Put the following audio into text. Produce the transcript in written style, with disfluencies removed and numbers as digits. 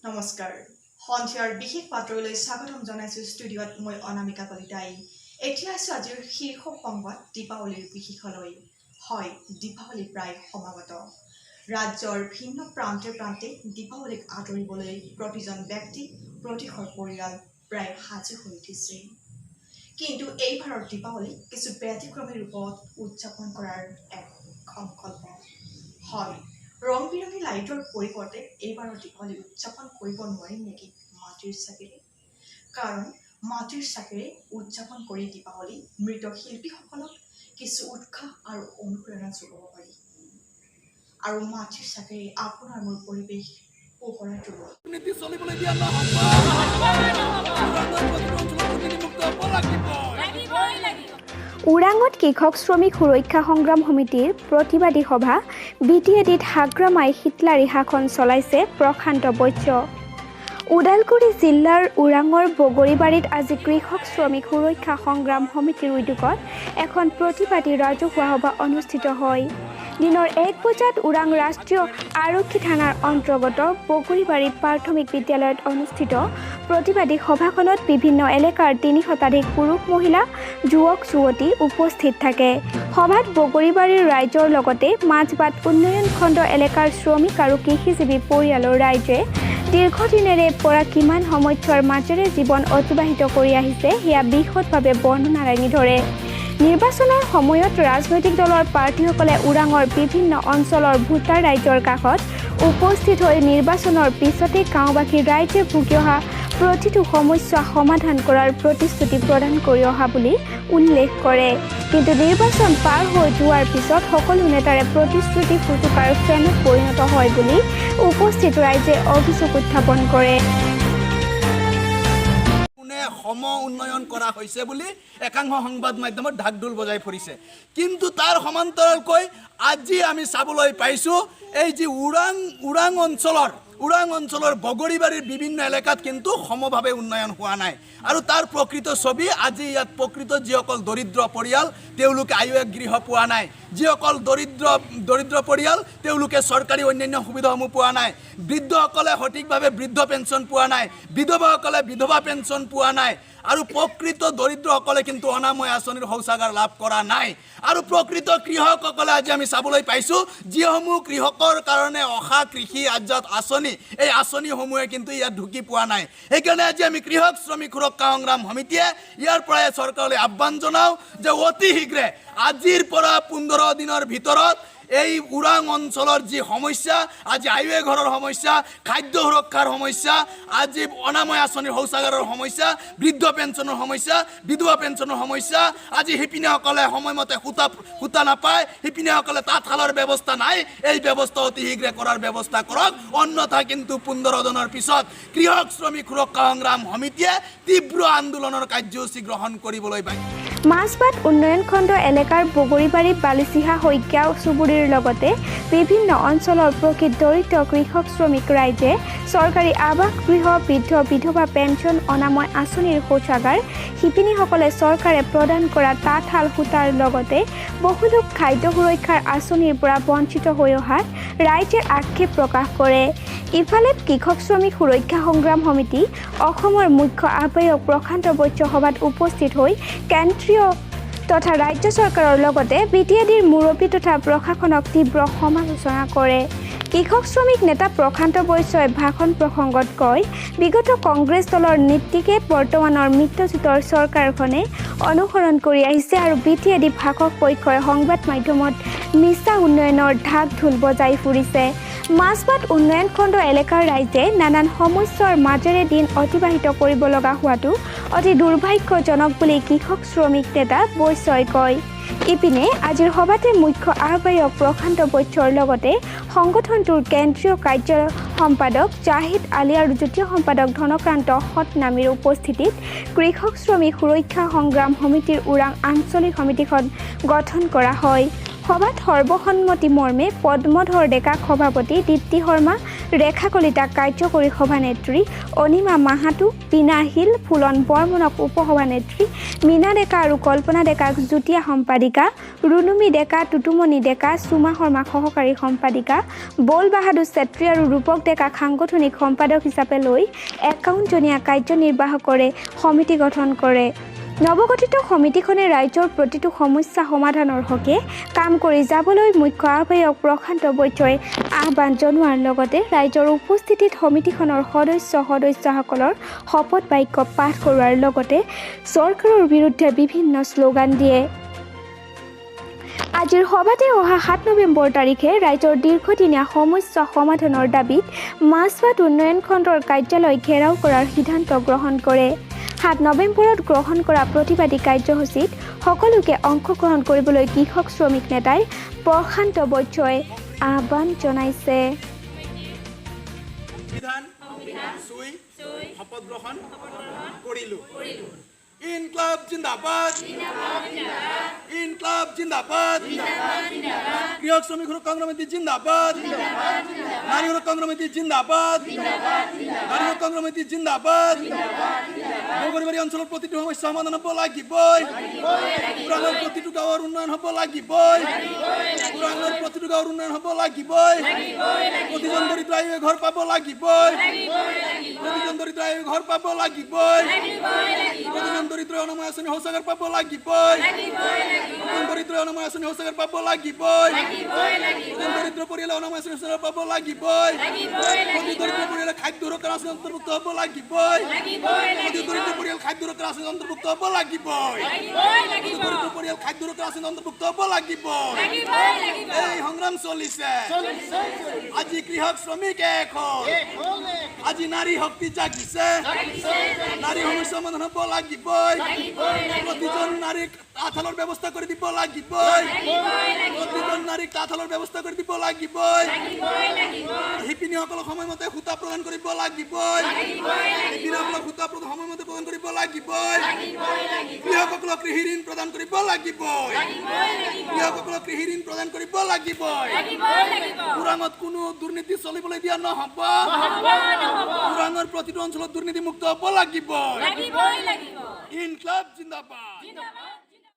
নমস্কাৰ সন্ধিয়াৰ বিশেষ পাত্ৰলৈ স্বাগতম জনাইছো ষ্টুডিঅত মই অনামিকা কলিতাই এতিয়া আছো আজিৰ শীৰ্ষ সংবাদ দীপাৱলীৰ বিশেষলৈ হয় দীপাৱলী প্ৰায় সমাগত ৰাজ্যৰ ভিন্ন প্ৰান্তে প্ৰান্তে দীপাৱলীক আদৰিবলৈ প্ৰতিজন ব্যক্তি প্ৰতিঘৰ পৰিয়াল প্ৰায় সাজু হৈ উঠিছে কিন্তু এইবাৰৰ দীপাৱলী কিছু ব্যতিক্ৰমী ৰূপত উদযাপন কৰাৰ এক সংকল্প হয় ৰং বিৰঙী লাইটৰ পৰিৱৰ্তে এইবাৰৰ দীপাৱলী উদযাপন কৰিব নোৱাৰিম নেকি মাটিৰ চাকিৰে কাৰণ মাটিৰ চাকিৰে উদযাপন কৰি দীপাৱলী মৃত শিল্পীসকলক কিছু উৎসাহ আৰু অনুপ্ৰেৰণা যোগাব পাৰি আৰু মাটিৰ চাকিৰে আপোনাৰ মোৰ পৰিৱেশ পোহৰাই তুলিব নীতি চলিবলৈ দিয়া ওৰাঙত কৃষক শ্ৰমিক সুৰক্ষা সংগ্ৰাম সমিতিৰ প্ৰতিবাদী সভা বিটিএডিত হাগ্ৰামাই শীতলাৰী শাসন চলাইছে প্ৰশান্ত বৈশ্য ওদালগুৰি জিলাৰ ওৰাঙৰ বগৰীবাৰীত আজি কৃষক শ্ৰমিক সুৰক্ষা সংগ্ৰাম সমিতিৰ উদ্যোগত এখন প্ৰতিবাদী ৰাজহুৱা সভা অনুষ্ঠিত হয় দিনৰ 1 বজাত ওৰাং ৰাষ্ট্ৰীয় আৰক্ষী থানাৰ অন্তৰ্গত বগৰীবাৰী প্ৰাথমিক বিদ্যালয়ত অনুষ্ঠিত প্ৰতিবাদী সভাখনত বিভিন্ন এলেকাৰ ৩০ শতাধিক পুৰুষ মহিলা যুৱক যুৱতী উপস্থিত থাকে সভাত বগৰীবাৰীৰ ৰাইজৰ লগতে মাছবাট উন্নয়ন খণ্ড এলেকাৰ শ্ৰমিক আৰু কৃষিজীৱী পৰিয়ালৰ ৰাইজে দীৰ্ঘদিনেৰে পৰা কিমান সমস্যাৰ মাজেৰে জীৱন অতিবাহিত কৰি আহিছে সেয়া বিশদভাৱে বৰ্ণনা দাঙি ধৰে নিৰ্বাচনৰ সময়ত ৰাজনৈতিক দলৰ প্ৰাৰ্থীসকলে ওৰাঙৰ বিভিন্ন অঞ্চলৰ ভোটাৰ ৰাইজৰ কাষত উপস্থিত হৈ নিৰ্বাচনৰ পিছতে গাঁওবাসীৰ ৰাইজে ভুগি অহা প্ৰতিটো সমস্যা সমাধান কৰাৰ প্ৰতিশ্ৰুতি প্ৰদান কৰি অহা বুলি উল্লেখ কৰে কিন্তু নিৰ্বাচন পাৰ হৈ যোৱাৰ পিছত সকলো নেতাৰে প্ৰতিশ্ৰুতি ফুটুকাৰ ফেনত পৰিণত হয় বুলি উপস্থিত ৰাইজে অভিযোগ উত্থাপন কৰে সম উন্নয়ন কৰা হৈছে বুলি একাংশ সংবাদ মাধ্যমত ঢাকঢোল বজাই ফুৰিছে কিন্তু তাৰ সমান্তৰালকৈ আজি আমি চাবলৈ পাইছো এই যে ওৰাং অঞ্চলৰ বগৰীবাৰীৰ বিভিন্ন এলেকাত কিন্তু সমভাৱে উন্নয়ন হোৱা নাই আৰু তাৰ প্ৰকৃত ছবি আজি ইয়াত প্ৰকৃত যিসকল দৰিদ্ৰ পৰিয়াল তেওঁলোকে আয়ুষ গৃহ পোৱা নাই যিসকল দৰিদ্ৰ পৰিয়াল তেওঁলোকে চৰকাৰী অন্যান্য সুবিধাসমূহ পোৱা নাই বৃদ্ধসকলে সঠিকভাৱে বৃদ্ধ পেঞ্চন পোৱা নাই বিধৱাসকলে বিধৱা পেঞ্চন পোৱা নাই আৰু প্ৰকৃত দৰিদ্ৰসকলে কিন্তু অনাময় আঁচনিৰ শৌচাগাৰ লাভ কৰা নাই আৰু প্ৰকৃত কৃষকসকলে আজি আমি চাবলৈ পাইছোঁ যিসমূহ কৃষকৰ কাৰণে অহা কৃষি আজাদ আঁচনি এই আঁচনিসমূহে কিন্তু ইয়াত ঢুকি পোৱা নাই সেইকাৰণে আজি আমি কৃষক শ্ৰমিক সুৰক্ষা সংগ্ৰাম সমিতিয়ে ইয়াৰ পৰাই চৰকাৰলৈ আহ্বান জনাওঁ যে অতি শীঘ্ৰে আজিৰ পৰা 15 দিনৰ ভিতৰত এই ওৰাং অঞ্চলৰ যি সমস্যা আজি হাইৱে ঘৰৰ সমস্যা খাদ্য সুৰক্ষাৰ সমস্যা আজি অনাময় আঁচনিৰ শৌচাগাৰৰ সমস্যা বৃদ্ধ পেঞ্চনৰ সমস্যা বিধৱা পেঞ্চনৰ সমস্যা আজি শিপিনীসকলে সময়মতে সূতা নাপায় শিপিনীসকলে তাঁতশালৰ ব্যৱস্থা নাই এই ব্যৱস্থা অতি শীঘ্ৰে কৰাৰ ব্যৱস্থা কৰক অন্যথা কিন্তু 15 দিনৰ পিছত কৃষক শ্ৰমিক সুৰক্ষা সংগ্ৰাম সমিতিয়ে তীব্ৰ আন্দোলনৰ কাৰ্যসূচী গ্ৰহণ কৰিবলৈ বাধ্য মাছবাট উন্নয়ন খণ্ড এলেকাৰ বগৰীবাৰী বালিচিহা শইকীয়া চুবুৰীৰ লগতে বিভিন্ন অঞ্চলৰ প্ৰকৃত দৰিদ্ৰ কৃষক শ্ৰমিক ৰাইজে চৰকাৰী আৱাস গৃহ বৃদ্ধ বিধৱা পেঞ্চন অনাময় আঁচনিৰ শৌচাগাৰ শিপিনীসকলে চৰকাৰে প্ৰদান কৰা তাঁতশাল সূতাৰ লগতে বহুলোক খাদ্য সুৰক্ষাৰ আঁচনিৰ পৰা বঞ্চিত হৈ অহাত ৰাইজে আক্ষেপ প্ৰকাশ কৰে ইফালে কৃষক শ্ৰমিক সুৰক্ষা সংগ্ৰাম সমিতি অসমৰ মুখ্য আহ্বায়ক প্ৰশান্ত বৈশ্য সভাত উপস্থিত হৈ কেন্দ্ৰীয় তথা ৰাজ্য চৰকাৰৰ লগতে বিটিএডিৰ মুৰব্বী তথা প্ৰশাসনক তীব্ৰ সমালোচনা কৰে কৃষক শ্ৰমিক নেতা প্ৰশান্ত বৈশ্যই ভাষণ প্ৰসংগত কয় বিগত কংগ্ৰেছ দলৰ নীতিকে বৰ্তমানৰ মিত্ৰজোঁটৰ চৰকাৰখনে অনুসৰণ কৰি আহিছে আৰু বিটিএডি ভাষক পক্ষই সংবাদ মাধ্যমত মিছা উন্নয়নৰ ঢাক ঢোল বজাই ফুৰিছে মাছবাট উন্নয়ন খণ্ড এলেকাৰ ৰাইজে নানান সমস্যাৰ মাজেৰে দিন অতিবাহিত কৰিব লগা হোৱাটো অতি দুৰ্ভাগ্যজনক বুলি কৃষক শ্ৰমিক নেতা বৈশ্যই কয় ইপিনে আজিৰ সভাতে মুখ্য আহ্বায়ক প্ৰশান্ত বৈশ্যৰ লগতে সংগঠনটোৰ কেন্দ্ৰীয় কাৰ্য সম্পাদক জাহিদ আলী আৰু যুটীয় সম্পাদক ধনকান্ত সতনামীৰ উপস্থিতিত কৃষক শ্ৰমিক সুৰক্ষা সংগ্ৰাম সমিতিৰ ওৰাং আঞ্চলিক সমিতিখন গঠন কৰা হয় সভাত সৰ্বসন্মতি মৰ্মে পদ্মধৰ ডেকা সভাপতি দীপ্তি শৰ্মা, ৰেখা কলিতা কাৰ্যকৰী সভানেত্ৰী, অনিমা মাহাতো, বীণা হিল, ফুলন বৰ্মনক উপসভানেত্ৰী, মীনা ডেকা আৰু কল্পনা ডেকাক যুটীয়া সম্পাদিকা, ৰুণুমী ডেকা, টুটুমণি ডেকা, সুমা শৰ্মা সহকাৰী সম্পাদিকা, বল বাহাদুৰ চেত্ৰী আৰু ৰূপক ডেকাক সাংগঠনিক সম্পাদক হিচাপে লৈ 51জনীয়া কাৰ্যনিৰ্বাহকৰে সমিতি গঠন কৰে। নৱগঠিত সমিতিখনে ৰাইজৰ প্ৰতিটো সমস্যা সমাধানৰ হকে কাম কৰি যাবলৈ মুখ্য আহ্বায়ক প্ৰশান্ত বৈদ্যই আহ্বান জনোৱাৰ লগতে ৰাইজৰ উপস্থিতিত সমিতিখনৰ সদস্যসকলৰ শপত বাক্য পাঠ কৰোৱাৰ লগতে চৰকাৰৰ বিৰুদ্ধে বিভিন্ন শ্লোগান দিয়ে। আজিৰ সভাতে অহা 7 নৱেম্বৰ তাৰিখে ৰাইজৰ দীৰ্ঘদিনীয়া সমস্যা সমাধানৰ দাবীত মাছবাট উন্নয়ন খণ্ডৰ কাৰ্যালয় ঘেৰাও কৰাৰ সিদ্ধান্ত গ্ৰহণ কৰে। 7 নৱেম্বৰত গ্ৰহণ কৰা প্ৰতিবাদী কাৰ্যসূচীত সকলোকে অংশগ্ৰহণ কৰিবলৈ কৃষক শ্ৰমিক নেতাই প্ৰশান্ত বৈদ্যই আহ্বান জনাইছে। শপত গ্ৰহণ কৰিলো। ইনকলাব জিন্দাবাদ, ইনকলাব জিন্দাবাদ, কৃষক শ্ৰমিক সুৰক্ষা সমিতি জিন্দাবাদ, নাৰী সুৰক্ষা সমিতি জিন্দাবাদ, নাৰী সুৰক্ষা সমিতি জিন্দাবাদ। বগৰীবাৰী অঞ্চলৰ প্ৰতিটো সমস্যা সমাধান হ'ব লাগিবই, ওৰাঙৰ প্ৰতিটো গাঁৱৰ উন্নয়ন হ'ব লাগিবই, ওৰাঙৰ প্ৰতিটো গাঁৱৰ উন্নয়ন হ'ব লাগিবই, প্ৰতিজন দৰিদ্ৰ আয়োগে ঘৰ পাব লাগিবই, প্ৰতিজন দৰিদ্ৰ আয়োগে ঘৰ পাব লাগিবই, প্ৰতিজন দৰিদ্ৰ অনাময় আঁচনি শৌচাগাৰ পাব লাগিবই, প্ৰতিজন দৰিদ্ৰ অনাময় আঁচনি শৌচাগাৰ পাব লাগিবই, প্ৰতিজন দৰিদ্ৰ পৰিয়ালে অনাময় আঁচনি শৌচাগাৰ পাব লাগিবই, প্ৰতি দৰিদ্ৰ পৰিয়ালে খাদ্য সুৰক্ষাৰ আঁচনি অন্তৰ্ভুক্ত হ'ব লাগিবই, প্ৰতি দৰিদ্ৰ পৰিয়াল খাদ্য সুৰক্ষাৰ আঁচনি অন্তৰ্ভুক্ত হ'ব লাগিবই, প্ৰতি দৰিদ্ৰ পৰিয়াল খাদ্য সুৰক্ষাৰ আঁচনি অন্তৰ্ভুক্ত হ'ব লাগিবই। এই সংগ্ৰাম চলিছে, আজি কৃষক শ্ৰমিক এক হ'ল, আজি নাৰী শক্তি জাগিছে, নাৰী সমস্যা সমাধান হ'ব লাগিবই, প্ৰতিজন নাৰীক তাঁতশালৰ ব্যৱস্থা কৰি দিব লাগিবই, প্ৰতিজন নাৰীক তাঁতশালৰ ব্যৱস্থা কৰি দিব লাগিবই, শিপিনীসকলক সময়মতে সূতা প্ৰদান কৰিব লাগিবই, শিপিনীসকলক সূতা সময়মতে প্ৰদান কৰিব লাগিবই, কৃষকসকলক কৃষি ঋণ প্ৰদান কৰিব লাগিবই, কৃষকসকলক কৃষি ঋণ প্ৰদান কৰিব লাগিবই। ওৰাঙত কোনো দুৰ্নীতি চলিবলৈ দিয়া নহ'ব, ওৰাঙৰ প্ৰতিটো অঞ্চলত দুৰ্নীতি মুক্ত হ'ব লাগিবই। ইনকলাব জিন্দাবাদ।